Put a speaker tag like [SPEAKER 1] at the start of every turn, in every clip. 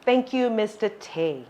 [SPEAKER 1] Thank you, Mr. Tay.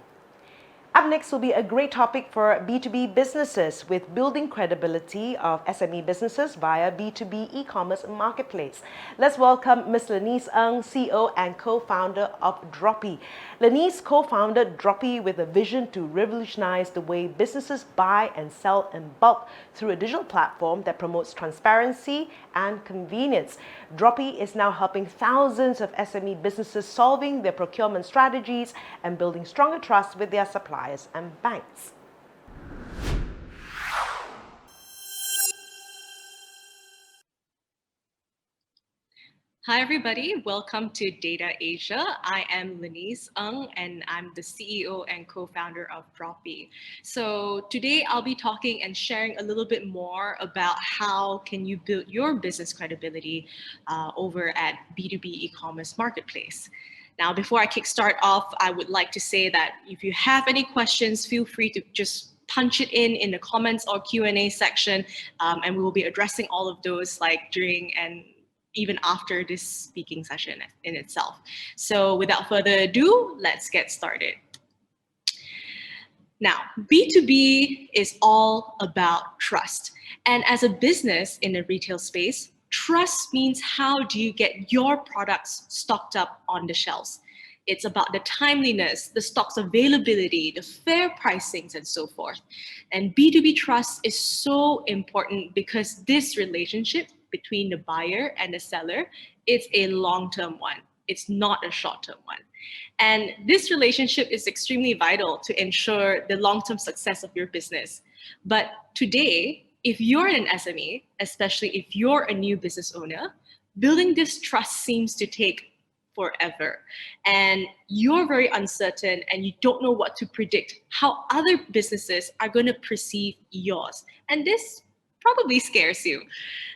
[SPEAKER 1] Up next will be a great topic for B2B businesses with building credibility of SME businesses via B2B e-commerce marketplace. Let's welcome Ms. Lenice Ng, CEO and co-founder of Dropee. Lenice co-founded Dropee with a vision to revolutionize the way businesses buy and sell in bulk through a digital platform that promotes transparency and convenience. Dropee is now helping thousands of SME businesses solving their procurement strategies and building stronger trust with their suppliers and banks.
[SPEAKER 2] Hi, everybody. Welcome to Data Asia. I am Lenice Ng, and I'm the CEO and co-founder of Dropee. So today I'll be talking and sharing a little bit more about how can you build your business credibility over at B2B e-commerce marketplace. Now, before I kickstart off, I would like to say that if you have any questions, feel free to just punch it in the comments or Q&A section, and we will be addressing all of those during and even after this speaking session in itself. So without further ado, let's get started. Now, B2B is all about trust. And as a business in the retail space, trust means how do you get your products stocked up on the shelves? It's about the timeliness, the stock's availability, the fair pricings, and so forth. And B2B trust is so important because this relationship between the buyer and the seller, it's a long-term one. It's not a short-term one. And this relationship is extremely vital to ensure the long-term success of your business. But today, if you're an SME, especially if you're a new business owner, building this trust seems to take forever. And you're very uncertain and you don't know what to predict how other businesses are going to perceive yours. And this probably scares you.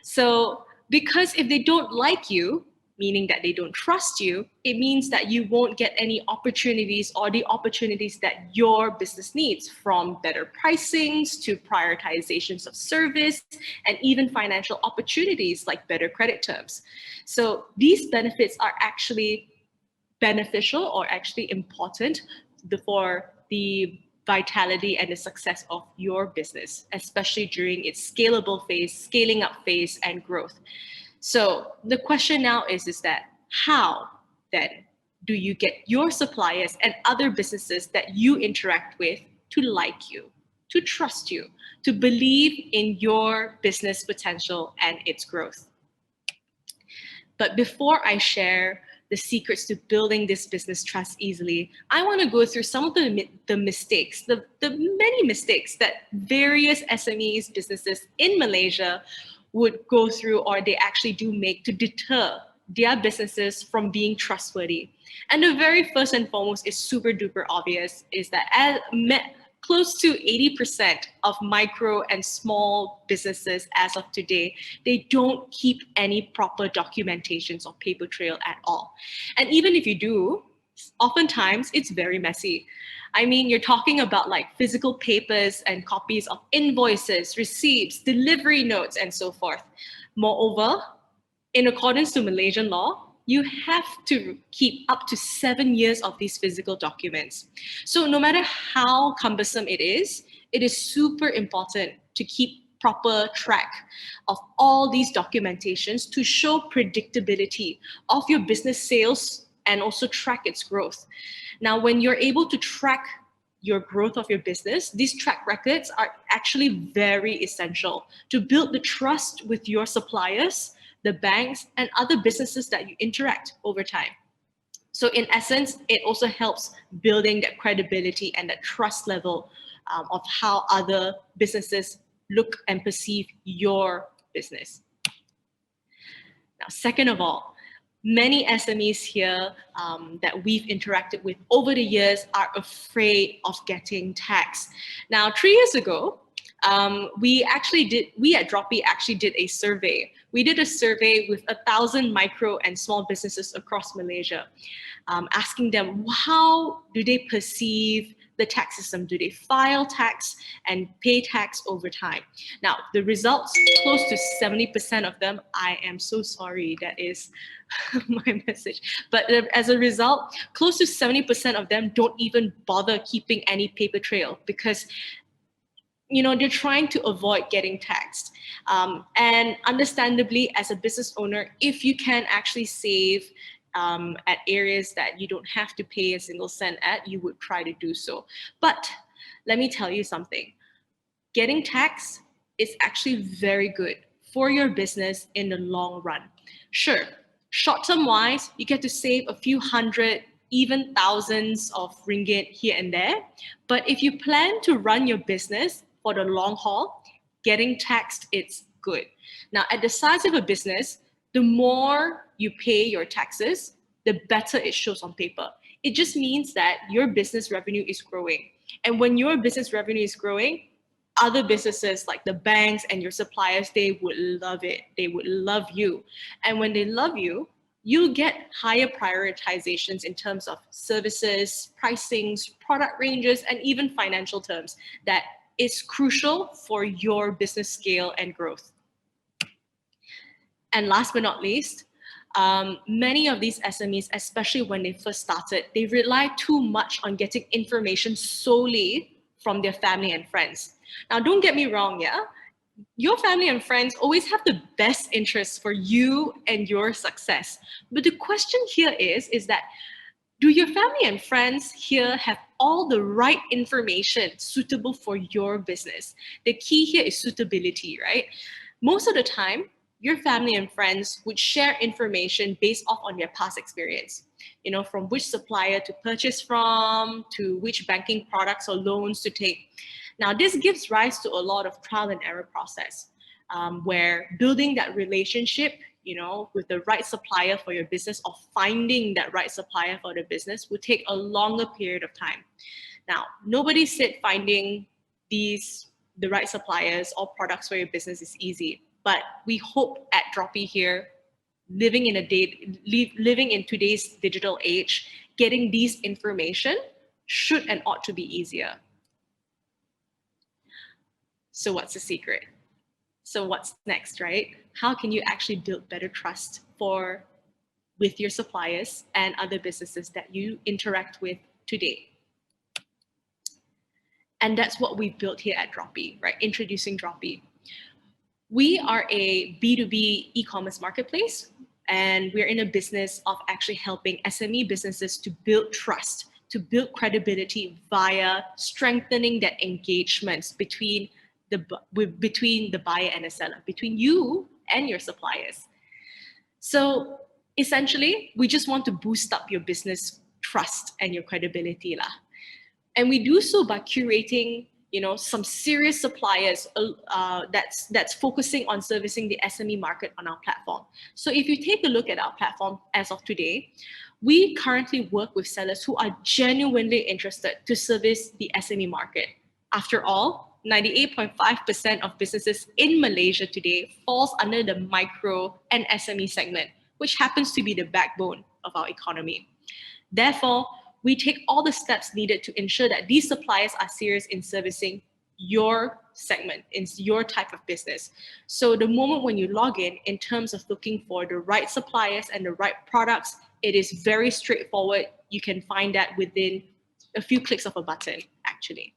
[SPEAKER 2] So because if they don't like you, meaning that they don't trust you, it means that you won't get any opportunities or the opportunities that your business needs, from better pricings to prioritizations of service and even financial opportunities like better credit terms. So these benefits are actually beneficial or actually important for the vitality and the success of your business, especially during its scalable phase, scaling up phase, and growth. So the question now is that how then do you get your suppliers and other businesses that you interact with to like you, to trust you, to believe in your business potential and its growth? But before I share the secrets to building this business trust easily, I want to go through some of the mistakes, the many mistakes that various SMEs businesses in Malaysia would go through, or they actually do make, to deter their businesses from being trustworthy. And the very first and foremost is super duper obvious, is that close to 80% of micro and small businesses as of today, they don't keep any proper documentations or paper trail at all. And even if you do, oftentimes it's very messy. I mean, you're talking about physical papers and copies of invoices, receipts, delivery notes, and so forth. Moreover, in accordance to Malaysian law, you have to keep up to 7 years of these physical documents. So no matter how cumbersome it is super important to keep proper track of all these documentations to show predictability of your business sales and also track its growth. Now, when you're able to track your growth of your business, these track records are actually very essential to build the trust with your suppliers, the banks, and other businesses that you interact over time. So in essence, it also helps building that credibility and that trust level of how other businesses look and perceive your business. Now, second of all, many SMEs here that we've interacted with over the years are afraid of getting taxed. Now, 3 years ago, we at Dropee actually did a survey. We did a survey with 1,000 micro and small businesses across Malaysia, asking them how do they perceive the tax system? Do they file tax and pay tax over time? Now, the results, close to 70% of them, I am so sorry, that is my message. But as a result, close to 70% of them don't even bother keeping any paper trail because they're trying to avoid getting taxed. And understandably, as a business owner, if you can actually save at areas that you don't have to pay a single cent at, you would try to do so. But let me tell you something. Getting taxed is actually very good for your business in the long run. Sure, short-term wise, you get to save a few hundred, even thousands of ringgit here and there. But if you plan to run your business for the long haul, getting taxed, it's good. Now, at the size of a business, the more you pay your taxes, the better it shows on paper. It just means that your business revenue is growing. And when your business revenue is growing, other businesses like the banks and your suppliers, they would love it. They would love you. And when they love you, you'll get higher prioritizations in terms of services, pricings, product ranges, and even financial terms that is crucial for your business scale and growth. And last but not least, many of these SMEs, especially when they first started, they rely too much on getting information solely from their family and friends. Now, don't get me wrong, yeah? Your family and friends always have the best interests for you and your success. But the question here is that, do your family and friends here have all the right information suitable for your business? The key here is suitability, right? Most of the time, your family and friends would share information based off on their past experience. From which supplier to purchase from, to which banking products or loans to take. Now, this gives rise to a lot of trial and error process, where building that relationship, with the right supplier for your business, or finding that right supplier for the business, would take a longer period of time. Now, nobody said finding the right suppliers or products for your business is easy, but we hope at Dropee here, living in today's digital age, getting these information should and ought to be easier. So what's the secret? So what's next, right? How can you actually build better trust with your suppliers and other businesses that you interact with today? And that's what we've built here at Dropee, right? Introducing Dropee. We are a B2B e-commerce marketplace, and we're in a business of actually helping SME businesses to build trust, to build credibility via strengthening that engagements between the buyer and the seller, between you and your suppliers. So essentially, we just want to boost up your business trust and your credibility lah. And we do so by curating, some serious suppliers that's focusing on servicing the SME market on our platform. So if you take a look at our platform as of today, we currently work with sellers who are genuinely interested to service the SME market. After all, 98.5% of businesses in Malaysia today falls under the micro and SME segment, which happens to be the backbone of our economy. Therefore, we take all the steps needed to ensure that these suppliers are serious in servicing your segment, in your type of business. So the moment when you log in terms of looking for the right suppliers and the right products, it is very straightforward. You can find that within a few clicks of a button, actually.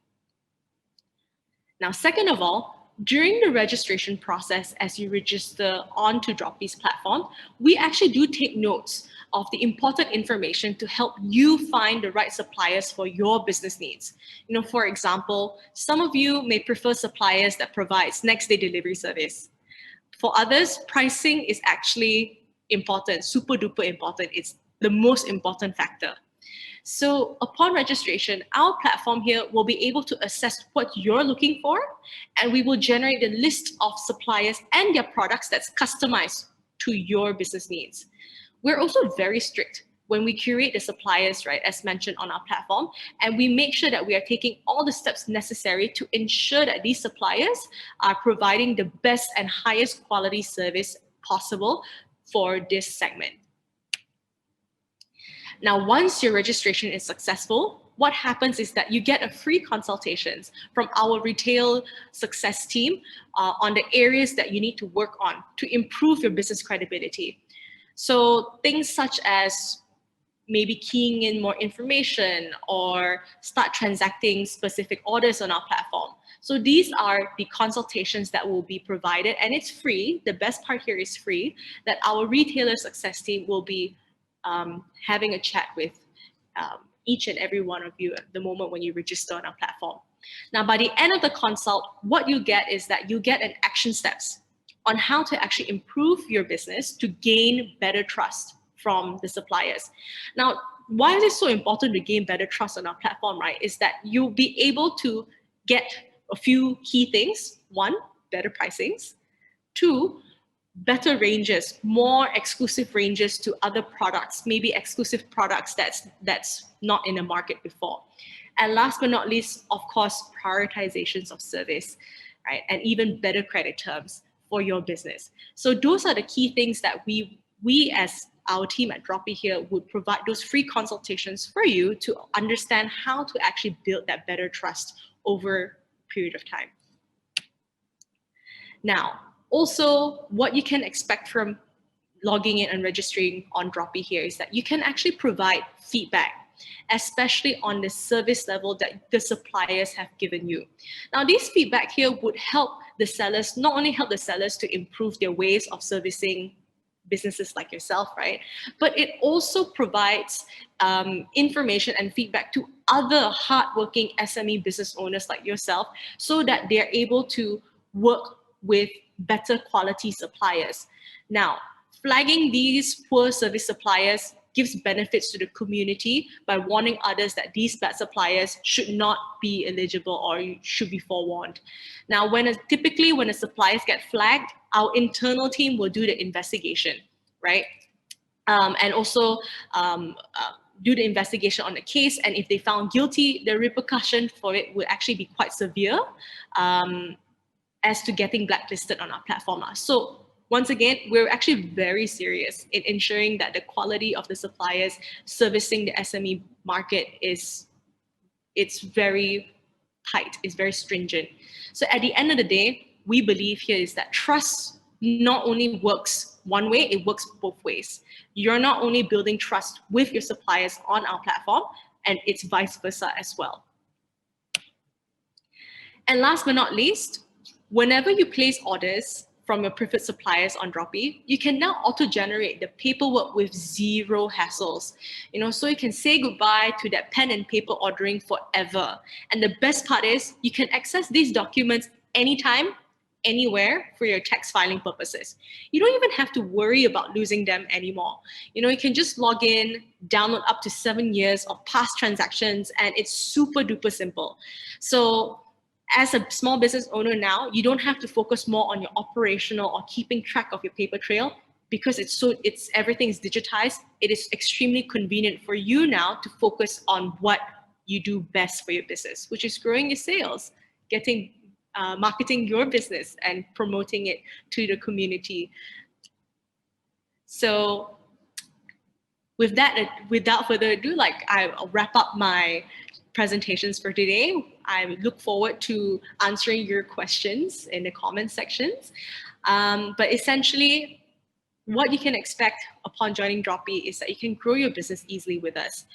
[SPEAKER 2] Now, second of all, during the registration process, as you register onto Dropee's platform, we actually do take notes of the important information to help you find the right suppliers for your business needs. For example, some of you may prefer suppliers that provides next day delivery service. For others, pricing is actually important, super duper important. It's the most important factor. So upon registration, our platform here will be able to assess what you're looking for, and we will generate a list of suppliers and their products that's customized to your business needs. We're also very strict when we curate the suppliers, right, as mentioned on our platform, and we make sure that we are taking all the steps necessary to ensure that these suppliers are providing the best and highest quality service possible for this segment. Now, once your registration is successful, what happens is that you get a free consultations from our retail success team on the areas that you need to work on to improve your business credibility. So things such as maybe keying in more information or start transacting specific orders on our platform. So these are the consultations that will be provided, and it's free. The best part here is free, that our retailer success team will be having a chat with each and every one of you at the moment when you register on our platform. Now, by the end of the consult, what you get is that you get an action steps on how to actually improve your business to gain better trust from the suppliers. Now, why is it so important to gain better trust on our platform, right? Is that you'll be able to get a few key things. One, better pricings. Two, better ranges, more exclusive ranges to other products, maybe exclusive products that's not in the market before. And last but not least, of course, prioritizations of service, right? And even better credit terms for your business. So those are the key things that we as our team at Dropee here would provide those free consultations for you to understand how to actually build that better trust over a period of time. Now, also what you can expect from logging in and registering on Dropee here is that you can actually provide feedback, especially on the service level that the suppliers have given you. Now, these feedback here would help the sellers, not only help the sellers to improve their ways of servicing businesses like yourself, right? But it also provides information and feedback to other hardworking SME business owners like yourself so that they're able to work with better quality suppliers. Now, flagging these poor service suppliers gives benefits to the community by warning others that these bad suppliers should not be eligible or should be forewarned. Now, typically when the suppliers get flagged, our internal team will do the investigation, right? And also do the investigation on the case. And if they found guilty, the repercussion for it would actually be quite severe as to getting blacklisted on our platform. So once again, we're actually very serious in ensuring that the quality of the suppliers servicing the SME market it's very tight, it's very stringent. So at the end of the day, we believe here is that trust not only works one way, it works both ways. You're not only building trust with your suppliers on our platform, and it's vice versa as well. And last but not least, whenever you place orders from your preferred suppliers on Dropee, you can now auto-generate the paperwork with zero hassles. So you can say goodbye to that pen and paper ordering forever. And the best part is you can access these documents anytime, anywhere for your tax filing purposes. You don't even have to worry about losing them anymore. You can just log in, download up to 7 years of past transactions, and it's super duper simple. So as a small business owner now, you don't have to focus more on your operational or keeping track of your paper trail because everything is digitized. It is extremely convenient for you now to focus on what you do best for your business, which is growing your sales, marketing your business and promoting it to the community. So with that, without further ado, I'll wrap up my presentations for today. I look forward to answering your questions in the comment sections. But essentially, what you can expect upon joining Dropee is that you can grow your business easily with us.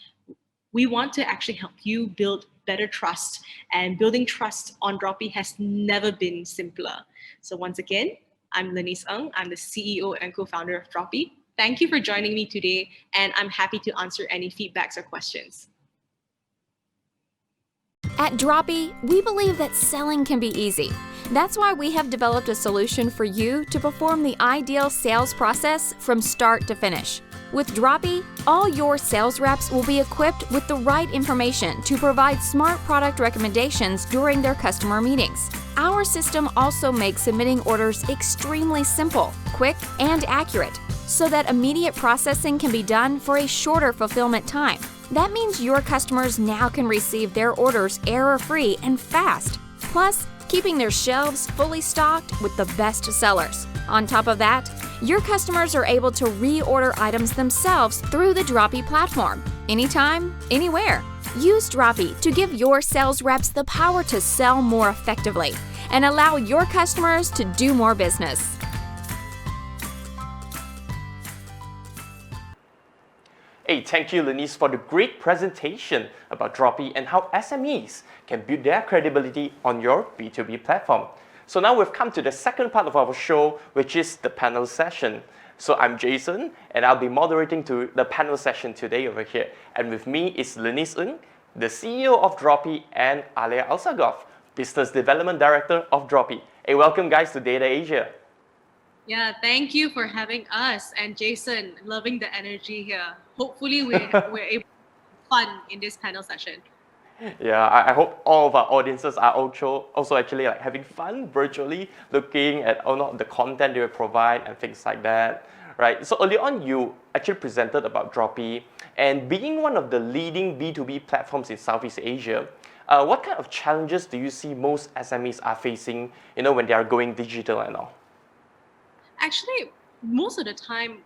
[SPEAKER 2] We want to actually help you build better trust, and building trust on Dropee has never been simpler. So once again, I'm Lenise Ng. I'm the CEO and co-founder of Dropee. Thank you for joining me today, and I'm happy to answer any feedbacks or questions.
[SPEAKER 3] At Dropee, we believe that selling can be easy. That's why we have developed a solution for you to perform the ideal sales process from start to finish. With Dropee, all your sales reps will be equipped with the right information to provide smart product recommendations during their customer meetings. Our system also makes submitting orders extremely simple, quick, and accurate, so that immediate processing can be done for a shorter fulfillment time. That means your customers now can receive their orders error-free and fast, plus keeping their shelves fully stocked with the best sellers. On top of that, Your customers are able to reorder items themselves through the Dropee platform, anytime, anywhere. Use Dropee to give your sales reps the power to sell more effectively and allow your customers to do more business.
[SPEAKER 4] Hey, thank you, Lenice, for the great presentation about Dropee and how SMEs can build their credibility on your B2B platform. So now we've come to the second part of our show, which is the panel session. So I'm Jason, and I'll be moderating to the panel session today over here. And with me is Lenice Ng, the CEO of Dropee, and Alia Alsagov, Business Development Director of Dropee. Hey, welcome guys to Data Asia.
[SPEAKER 2] Yeah, thank you for having us. And Jason, loving the energy here. Hopefully we're able to have fun in this panel session.
[SPEAKER 4] Yeah, I hope all of our audiences are also actually like having fun virtually, looking at the content they will provide and things like that, right? So early on, you actually presented about Dropee, and being one of the leading B2B platforms in Southeast Asia, what kind of challenges do you see most SMEs are facing, when they are going digital and all?
[SPEAKER 2] Actually, most of the time,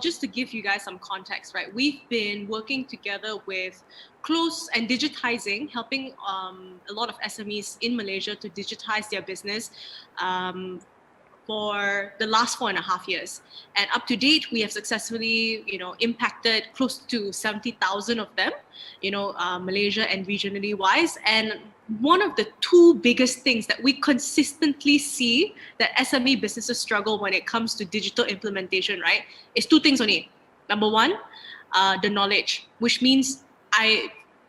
[SPEAKER 2] just to give you guys some context, right? We've been working together with close and digitizing, helping a lot of SMEs in Malaysia to digitize their business for the last 4.5 years. And up to date, we have successfully, impacted close to 70,000 of them, Malaysia and regionally wise. And one of the two biggest things that we consistently see that SME businesses struggle when it comes to digital implementation, right, is two things only. Number one, the knowledge, which means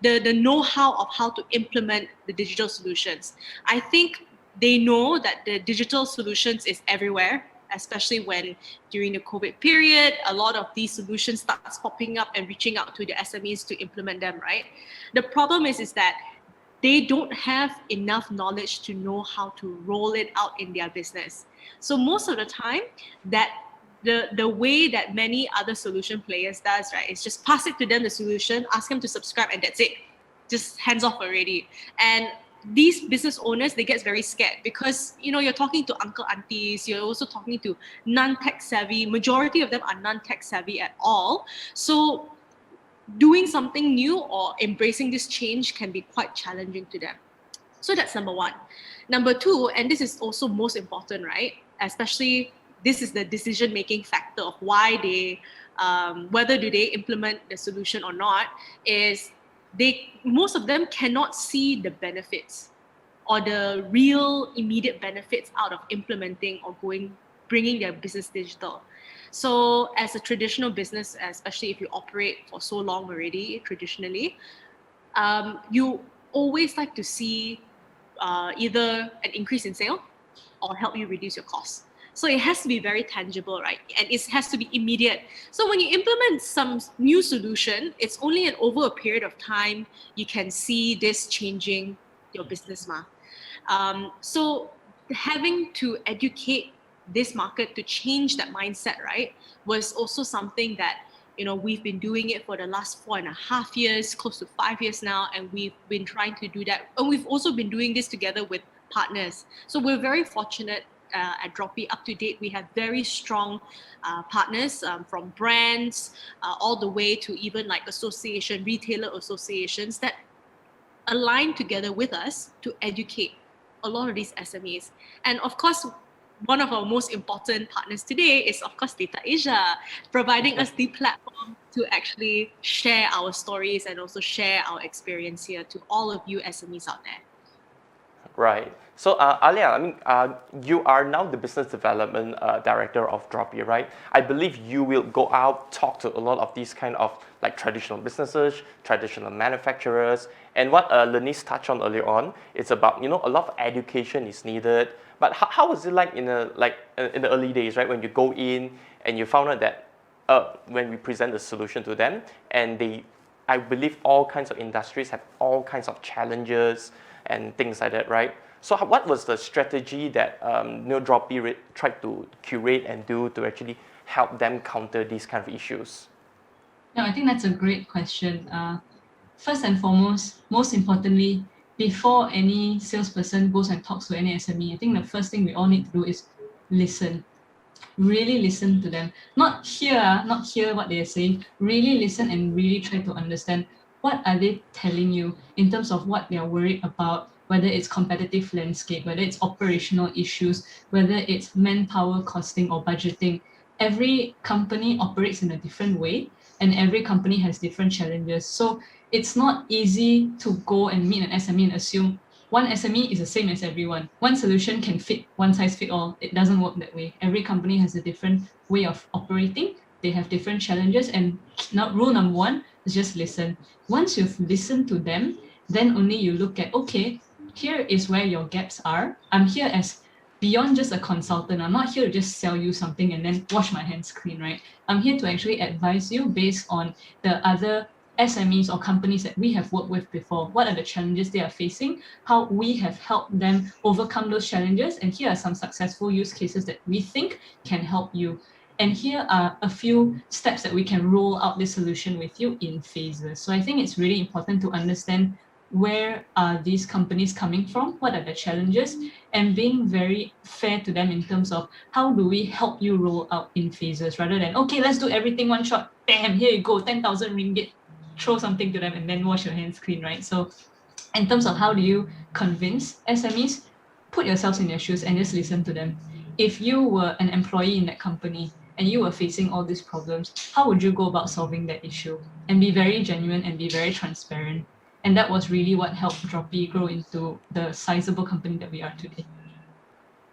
[SPEAKER 2] the know-how of how to implement the digital solutions. I think they know that the digital solutions is everywhere, especially when during the COVID period, a lot of these solutions starts popping up and reaching out to the SMEs to implement them, right? The problem is that they don't have enough knowledge to know how to roll it out in their business. So most of the time, that the way that many other solution players does, right, is just pass it to them, the solution, ask them to subscribe, and that's it. Just hands off already. And these business owners, they get very scared because, you're talking to uncle, aunties, you're also talking to non-tech savvy. Majority of them are non-tech savvy at all. So doing something new or embracing this change can be quite challenging to them. So that's number one. Number two, and this is also most important, right? Especially this is the decision-making factor of why they, whether do they implement the solution or not, is most of them cannot see the benefits or the real immediate benefits out of implementing or bringing their business digital. So as a traditional business, especially if you operate for so long already, traditionally, you always like to see either an increase in sale or help you reduce your costs. So it has to be very tangible, right? And it has to be immediate. So when you implement some new solution, it's only over a period of time you can see this changing your business. So having to educate this market to change that mindset, right, was also something that, we've been doing it for the last 4.5 years, close to 5 years now, and we've been trying to do that. And we've also been doing this together with partners. So we're very fortunate at Dropee. Up to date, we have very strong partners from brands all the way to even like retailer associations that align together with us to educate a lot of these SMEs. And of course, one of our most important partners today is, of course, Data Asia, providing us the platform to actually share our stories and also share our experience here to all of you SMEs out there.
[SPEAKER 4] Right. So Alia, you are now the Business Development Director of Dropee, right? I believe you will go out, talk to a lot of these kind of like traditional businesses, traditional manufacturers, and what Lenice touched on earlier on, it's about, a lot of education is needed. But how was it like in the early days, right? When you go in and you found out that when we present the solution to them, and I believe all kinds of industries have all kinds of challenges and things like that, right? So what was the strategy that Dropee tried to curate and do to actually help them counter these kind of issues?
[SPEAKER 5] Yeah, I think that's a great question. First and foremost, most importantly, before any salesperson goes and talks to any SME, I think the first thing we all need to do is listen. really listen to them. Not hear what they're saying. Really listen and really try to understand what are they telling you in terms of what they're worried about, whether it's competitive landscape, whether it's operational issues, whether it's manpower costing or budgeting. Every company operates in a different way and every company has different challenges. So it's not easy to go and meet an SME and assume one SME is the same as everyone. One solution can fit one size fit all. It doesn't work that way. Every company has a different way of operating. They have different challenges. And rule number one is just listen. Once you've listened to them, then only you look at, okay, here is where your gaps are. I'm here as beyond just a consultant. I'm not here to just sell you something and then wash my hands clean, right? I'm here to actually advise you based on the other SMEs or companies that we have worked with before. What are the challenges they are facing? How we have helped them overcome those challenges? And here are some successful use cases that we think can help you. And here are a few steps that we can roll out this solution with you in phases. So I think it's really important to understand where are these companies coming from, what are the challenges, and being very fair to them in terms of how do we help you roll out in phases rather than, okay, let's do everything one shot, bam, here you go, 10,000 ringgit, throw something to them and then wash your hands clean, right? So in terms of how do you convince SMEs, put yourselves in their shoes and just listen to them. If you were an employee in that company and you were facing all these problems, how would you go about solving that issue? And be very genuine and be very transparent. And that was really what helped Dropee grow into the sizable company that we are today.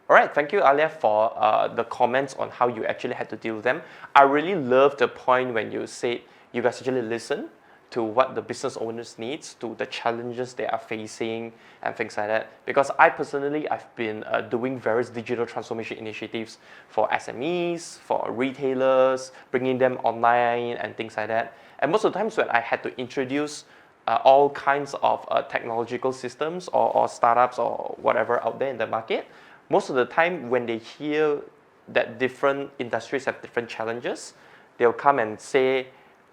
[SPEAKER 4] All right, thank you, Alia, for the comments on how you actually had to deal with them. I really love the point when you said you guys actually listen to what the business owners needs, to the challenges they are facing and things like that. Because I personally, I've been doing various digital transformation initiatives for SMEs, for retailers, bringing them online and things like that. And most of the times when I had to introduce all kinds of technological systems or startups or whatever out there in the market, most of the time when they hear that different industries have different challenges, they'll come and say,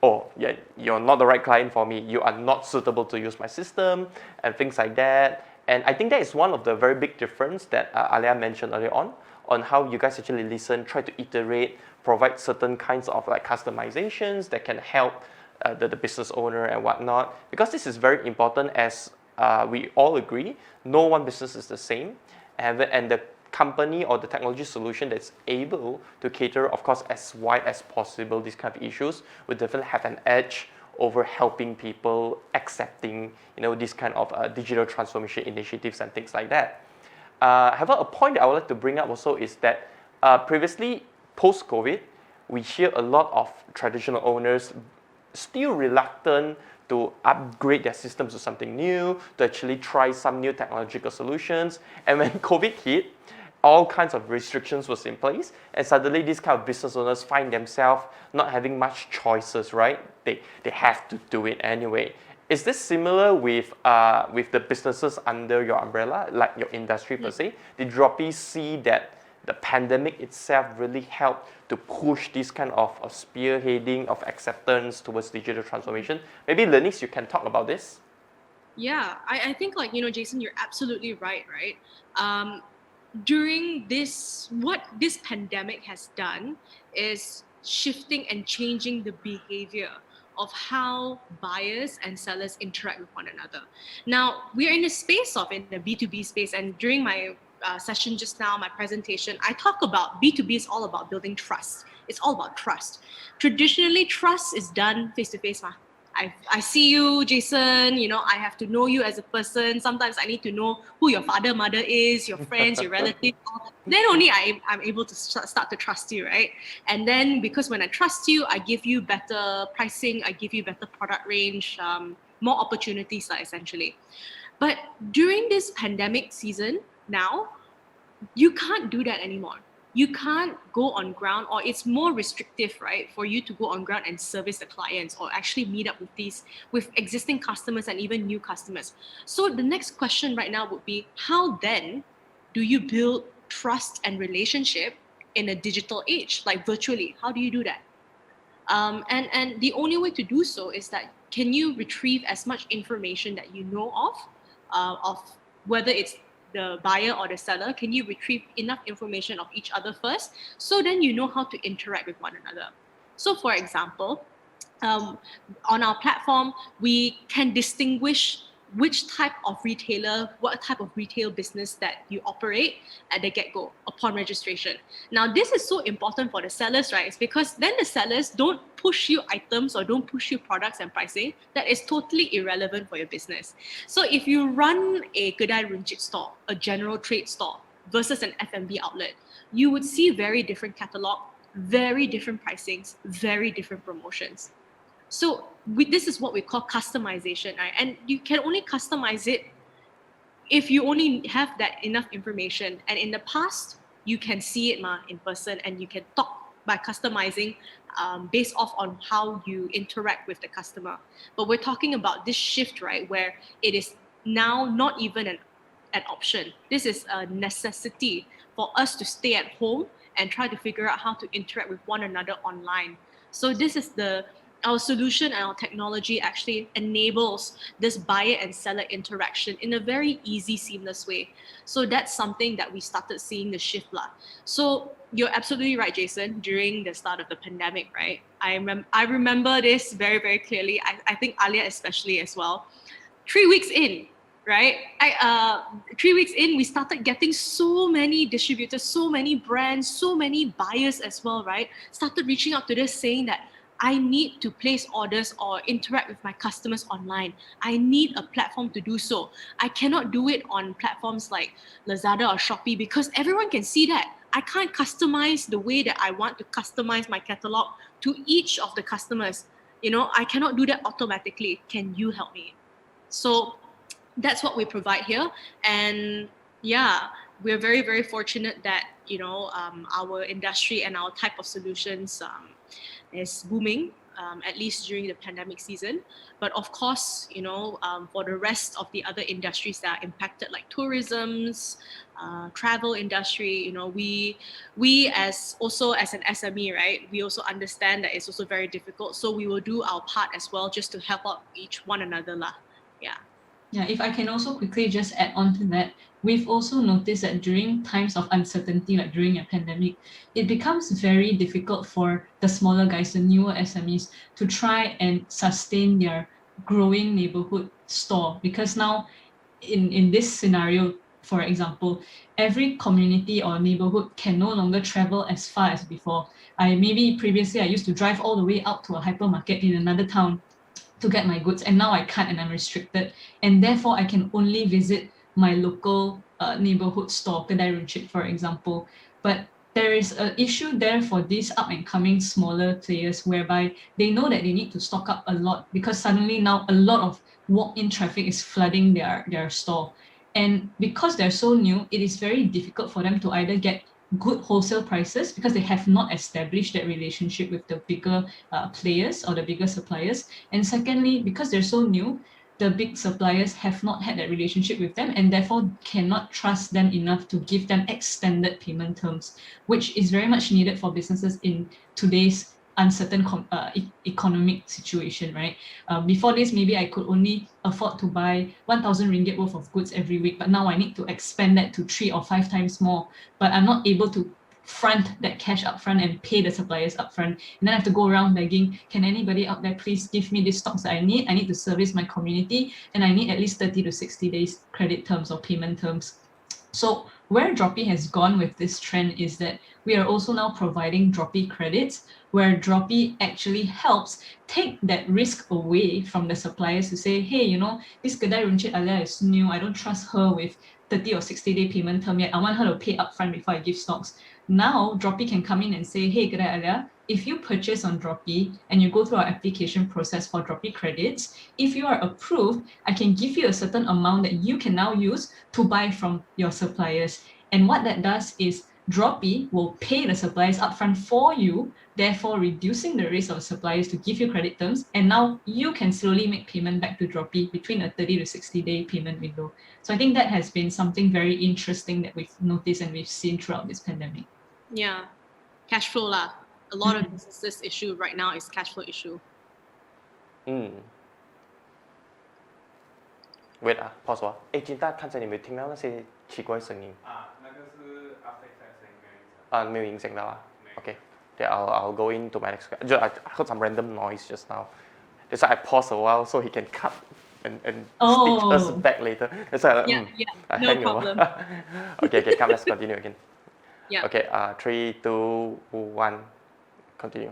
[SPEAKER 4] oh, yeah, you're not the right client for me, you are not suitable to use my system, and things like that. And I think that is one of the very big difference that Alia mentioned earlier on how you guys actually listen, try to iterate, provide certain kinds of like customizations that can help the business owner and whatnot. Because this is very important, as we all agree, no one business is the same. And the company or the technology solution that's able to cater, of course, as wide as possible these kind of issues would definitely have an edge over helping people accepting, these kind of digital transformation initiatives and things like that. However, a point that I would like to bring up also is that previously, post-COVID, we hear a lot of traditional owners still reluctant to upgrade their systems to something new, to actually try some new technological solutions. And when COVID hit, all kinds of restrictions was in place, and suddenly these kind of business owners find themselves not having much choices, right? They have to do it anyway. Is this similar with the businesses under your umbrella, like your industry per se? Did Dropee see that the pandemic itself really helped to push this kind of spearheading of acceptance towards digital transformation? Maybe Lenise, you can talk about this.
[SPEAKER 2] Yeah, I think Jason, you're absolutely right, right? During this, what this pandemic has done is shifting and changing the behavior of how buyers and sellers interact with one another. Now, we are in a space of in the B2B space, and during my session just now, my presentation, I talk about B2B is all about building trust. It's all about trust. Traditionally, trust is done face to face. I see you, Jason, I have to know you as a person. Sometimes I need to know who your father, mother is, your friends, your relatives. Then only I'm able to start to trust you, right? And then because when I trust you, I give you better pricing, I give you better product range, more opportunities, essentially. But during this pandemic season now, you can't do that anymore. You can't go on ground, or it's more restrictive, right, for you to go on ground and service the clients or actually meet up with existing customers and even new customers. So the next question right now would be, how then do you build trust and relationship in a digital age, like virtually? How do you do that? And the only way to do so is that, can you retrieve as much information that you know of whether it's the buyer or the seller, can you retrieve enough information of each other first, so then you know how to interact with one another. So for example, on our platform, we can distinguish which type of retailer, what type of retail business that you operate at the get-go upon registration. Now, this is so important for the sellers, right? It's because then the sellers don't push you items or don't push you products and pricing that is totally irrelevant for your business. So if you run a Kedai Runcit store, a general trade store versus an F&B outlet, you would see very different catalog, very different pricings, very different promotions. So this is what we call customization, right? And you can only customize it if you only have that enough information. And in the past, you can see it in person, and you can talk by customizing based off on how you interact with the customer. But we're talking about this shift, right, where it is now not even an option. This is a necessity for us to stay at home and try to figure out how to interact with one another online. So this is our solution, and our technology actually enables this buyer and seller interaction in a very easy, seamless way. So that's something that we started seeing the shift. So you're absolutely right, Jason, during the start of the pandemic, right? I remember this very, very clearly. I think Alia especially as well. 3 weeks in, right? 3 weeks in, we started getting so many distributors, so many brands, so many buyers as well, right? Started reaching out to us saying that I need to place orders or interact with my customers online. I need a platform to do so. I cannot do it on platforms like Lazada or Shopee because everyone can see that. I can't customize the way that I want to customize my catalog to each of the customers. I cannot do that automatically. Can you help me? So that's what we provide here. And yeah, we're very, very fortunate that, our industry and our type of solutions is booming, at least during the pandemic season. But of course, for the rest of the other industries that are impacted, like tourism's, travel industry, we as an SME, right, we also understand that it's also very difficult. So we will do our part as well, just to help out each one another lah. Yeah.
[SPEAKER 5] Yeah, if I can also quickly just add on to that, we've also noticed that during times of uncertainty, like during a pandemic, it becomes very difficult for the smaller guys, the newer SMEs, to try and sustain their growing neighborhood store. Because now, in this scenario, for example, every community or neighborhood can no longer travel as far as before. Previously I used to drive all the way out to a hypermarket in another town to get my goods, and now I can't, and I'm restricted, and therefore I can only visit my local neighborhood store, Kedai Runcit, for example. But there is an issue there for these up and coming smaller players, whereby they know that they need to stock up a lot, because suddenly now a lot of walk-in traffic is flooding their store. And because they're so new, it is very difficult for them to either get good wholesale prices because they have not established that relationship with the bigger players or the bigger suppliers. And secondly, because they're so new, the big suppliers have not had that relationship with them, and therefore cannot trust them enough to give them extended payment terms, which is very much needed for businesses in today's uncertain economic situation, right? Before this, maybe I could only afford to buy 1,000 ringgit worth of goods every week, but now I need to expand that to 3 or 5 times more. But I'm not able to front that cash upfront and pay the suppliers upfront. And then I have to go around begging, can anybody out there please give me the stocks that I need? I need to service my community, and I need at least 30 to 60 days credit terms or payment terms. So where Dropee has gone with this trend is that we are also now providing Dropee credits, where Dropee actually helps take that risk away from the suppliers to say, hey, this Kedai Runcit Alia is new. I don't trust her with 30 or 60-day payment term yet. I want her to pay upfront before I give stocks. Now, Dropee can come in and say, hey, Kedai Alia, if you purchase on Dropee and you go through our application process for Dropee credits, if you are approved, I can give you a certain amount that you can now use to buy from your suppliers. And what that does is Dropee will pay the suppliers upfront for you, therefore reducing the risk of suppliers to give you credit terms. And now you can slowly make payment back to Dropee between a 30 to 60-day payment window. So I think that has been something very interesting that we've noticed and we've seen throughout this pandemic.
[SPEAKER 2] Yeah, cash flow lah. A lot of businesses issue right now is cash flow issue.
[SPEAKER 4] Wait 啊，pause 我。金大，刚才你有没有听到那些奇怪声音？
[SPEAKER 6] 那个是 after class 没有影响。
[SPEAKER 4] 没有影响到啊。Okay. Then I'll go into my next. I heard some random noise just now. That's why I pause a while so he can cut and stitch us back later. That's why I
[SPEAKER 2] no
[SPEAKER 4] hang
[SPEAKER 2] problem.
[SPEAKER 4] over. Okay, come, let's continue again.
[SPEAKER 2] Yeah.
[SPEAKER 4] Okay, 3, 2, 1, continue.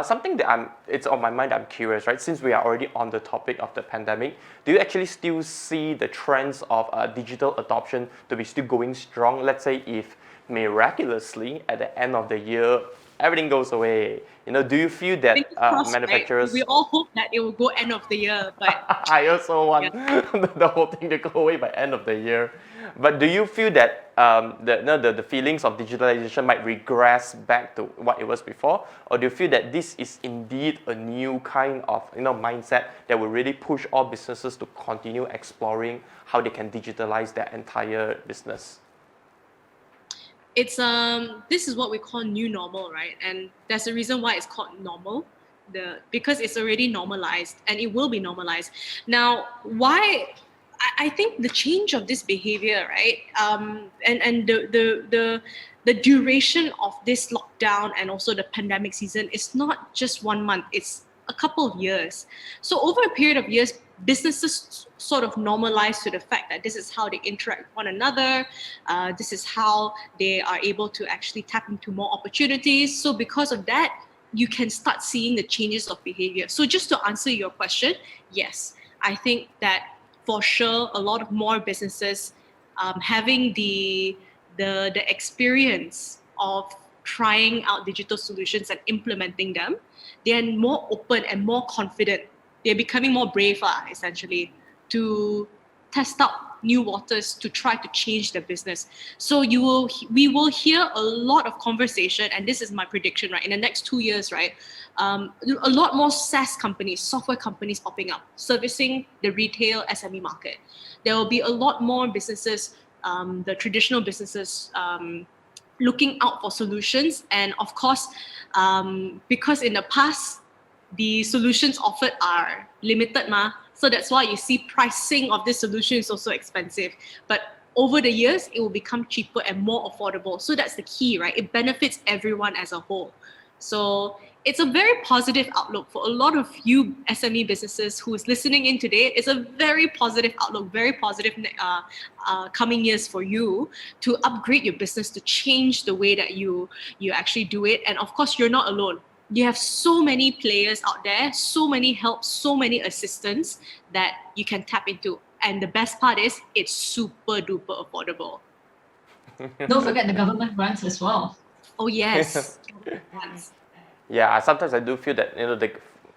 [SPEAKER 4] Something that it's on my mind, I'm curious, right? Since we are already on the topic of the pandemic, do you actually still see the trends of digital adoption to be still going strong? Let's say if miraculously at the end of the year, everything goes away. Do you feel that
[SPEAKER 2] Fingers crossed,
[SPEAKER 4] manufacturers...
[SPEAKER 2] right? We all hope that it will go end of the year, but
[SPEAKER 4] I also want the whole thing to go away by end of the year. But do you feel that the feelings of digitalization might regress back to what it was before? Or do you feel that this is indeed a new kind of mindset that will really push all businesses to continue exploring how they can digitalize their entire business?
[SPEAKER 2] it's this is what we call new normal, right? And there's a reason why it's called normal. Because it's already normalized and it will be normalized. Now, why I think the change of this behavior, right? And the duration of this lockdown and also the pandemic season is not just 1 month, it's a couple of years. So over a period of years, businesses sort of normalize to the fact that this is how they interact with one another. This is how they are able to actually tap into more opportunities. So because of that, you can start seeing the changes of behavior. So just to answer your question, yes, I think that for sure a lot of more businesses having the experience of trying out digital solutions and implementing them, they're more open and more confident. They're becoming more brave, essentially, to test out new waters to try to change the business. So we will hear a lot of conversation, and this is my prediction, right? In the next 2 years, right, a lot more SaaS companies, software companies popping up, servicing the retail SME market. There will be a lot more businesses, the traditional businesses, looking out for solutions. And of course, because in the past, the solutions offered are limited, so that's why you see pricing of this solution is also expensive. But over the years, it will become cheaper and more affordable. So that's the key, right? It benefits everyone as a whole. So it's a very positive outlook for a lot of you SME businesses who is listening in today. It's a very positive outlook, very positive coming years for you to upgrade your business, to change the way that you actually do it. And of course, you're not alone. You have so many players out there, so many help, so many assistants that you can tap into. And the best part is it's super duper affordable.
[SPEAKER 5] Don't forget the government grants as well.
[SPEAKER 2] Oh yes.
[SPEAKER 4] Yeah, sometimes I do feel that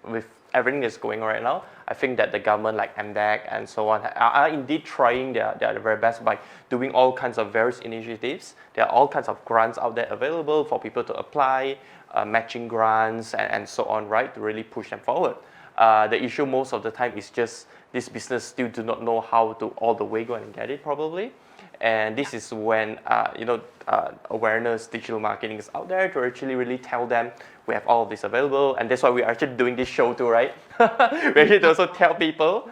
[SPEAKER 4] with everything that's going on right now, I think that the government like MDEC and so on are indeed trying their very best by doing all kinds of various initiatives. There are all kinds of grants out there available for people to apply, matching grants and so on, right, to really push them forward. The issue most of the time is just this business still do not know how to all the way go and get it probably. And this is when awareness, digital marketing is out there to actually really tell them we have all of this available, and that's why we're actually doing this show too, right? We actually also tell people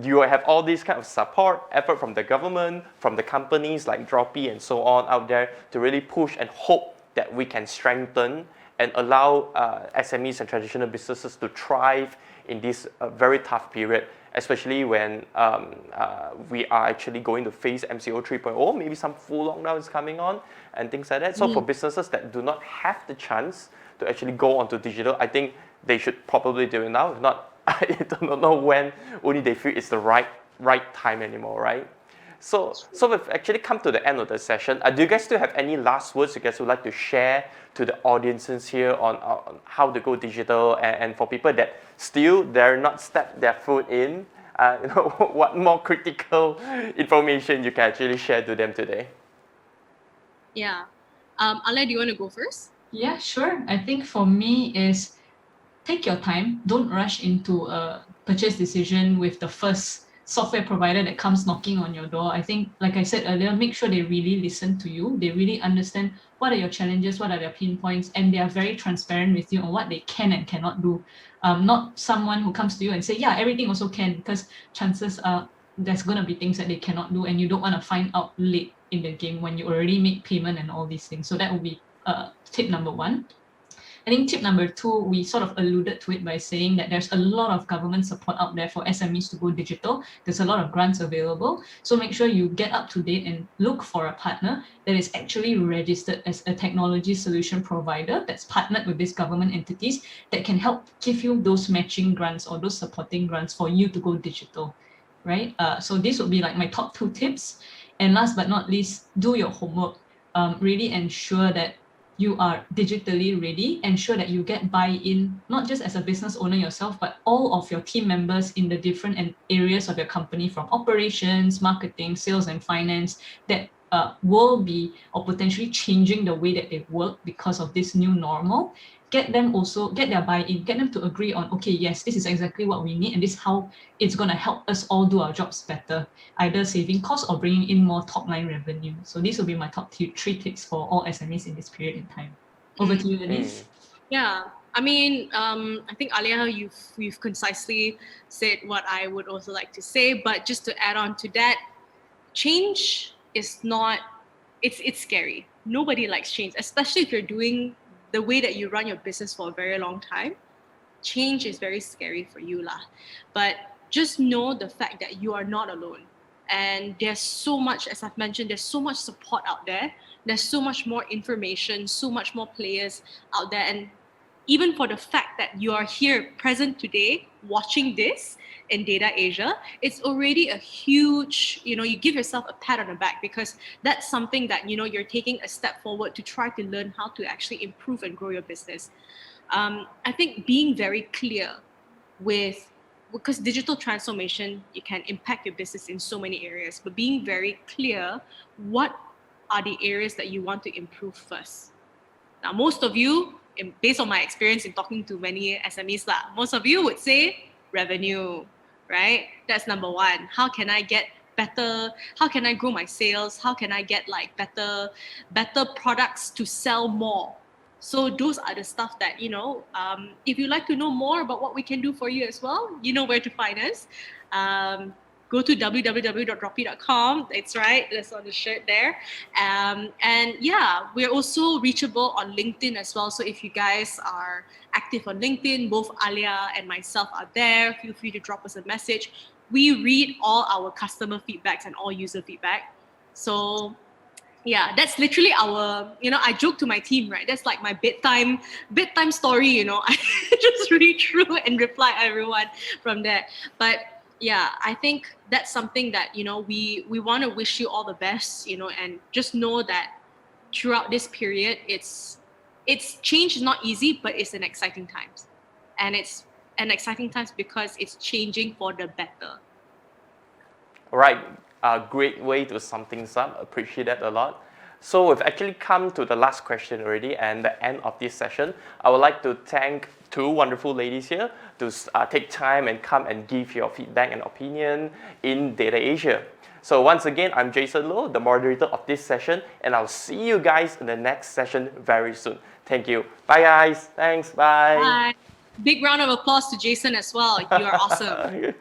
[SPEAKER 4] you have all this kind of support effort from the government, from the companies like Dropee and so on out there to really push and hope that we can strengthen and allow SMEs and traditional businesses to thrive in this very tough period, especially when we are actually going to face MCO 3.0, maybe some full lockdown is coming on and things like that. So for businesses that do not have the chance to actually go onto digital, I think they should probably do it now. If not, I don't know when only they feel it's the right time anymore, right? So we've actually come to the end of the session. Do you guys still have any last words you guys would like to share to the audiences here on how to go digital, and for people that still they're not stepped their foot in, what more critical information you can actually share to them today?
[SPEAKER 2] Yeah. Ale, do you want to go first?
[SPEAKER 5] Yeah, sure. I think for me is take your time. Don't rush into a purchase decision with the first software provider that comes knocking on your door, I think, like I said earlier, make sure they really listen to you. They really understand what are your challenges, what are their pain points, and they are very transparent with you on what they can and cannot do. Not someone who comes to you and say, yeah, everything also can, because chances are there's going to be things that they cannot do, and you don't want to find out late in the game when you already make payment and all these things. So that would be tip number one. I think tip number two, we sort of alluded to it by saying that there's a lot of government support out there for SMEs to go digital. There's a lot of grants available. So make sure you get up to date and look for a partner that is actually registered as a technology solution provider that's partnered with these government entities that can help give you those matching grants or those supporting grants for you to go digital, right? So this would be like my top 2 tips. And last but not least, do your homework. Really ensure that you are digitally ready, ensure that you get buy-in, not just as a business owner yourself, but all of your team members in the different areas of your company, from operations, marketing, sales, and finance, that will be or potentially changing the way that they work because of this new normal. Get their buy-in, get them to agree on, okay, yes, this is exactly what we need, and this is how it's going to help us all do our jobs better, either saving costs or bringing in more top-line revenue. So these will be my top 3 tips for all SMEs in this period in time. Over to you, Denise.
[SPEAKER 2] Yeah, I mean, I think Alia, you've concisely said what I would also like to say. But just to add on to that, change is not. It's scary. Nobody likes change, especially if you're doing the way that you run your business for a very long time. Change is very scary for you, lah. But just know the fact that you are not alone. And there's so much, as I've mentioned, there's so much support out there. There's so much more information, so much more players out there. And even for the fact that you are here present today watching this in Data Asia, it's already a huge, you give yourself a pat on the back, because that's something that, you're taking a step forward to try to learn how to actually improve and grow your business. I think being very clear because digital transformation, it can impact your business in so many areas, but being very clear, what are the areas that you want to improve first? Now, most of you, based on my experience in talking to many SMEs, most of you would say revenue, right? That's number one. How can I get better? How can I grow my sales? How can I get better products to sell more? So those are the stuff that, if you'd like to know more about what we can do for you as well, you know where to find us. Go to www.dropee.com. That's right. That's on the shirt there. And yeah, we're also reachable on LinkedIn as well. So if you guys are active on LinkedIn, both Alia and myself are there. Feel free to drop us a message. We read all our customer feedbacks and all user feedback. So yeah, that's literally our, I joke to my team, right? That's like my bedtime story, I just read through and reply everyone from there. But yeah, I think that's something that, we want to wish you all the best, and just know that throughout this period, it's change is not easy, but it's an exciting times. And it's an exciting times because it's changing for the better.
[SPEAKER 4] All right. A great way to sum things up. Appreciate that a lot. So we've actually come to the last question already and the end of this session. I would like to thank 2 wonderful ladies here to take time and come and give your feedback and opinion in Data Asia. So once again, I'm Jason Loh, the moderator of this session, and I'll see you guys in the next session very soon. Thank you. Bye guys. Thanks. Bye.
[SPEAKER 2] Bye. Big round of applause to Jason as well. You are awesome.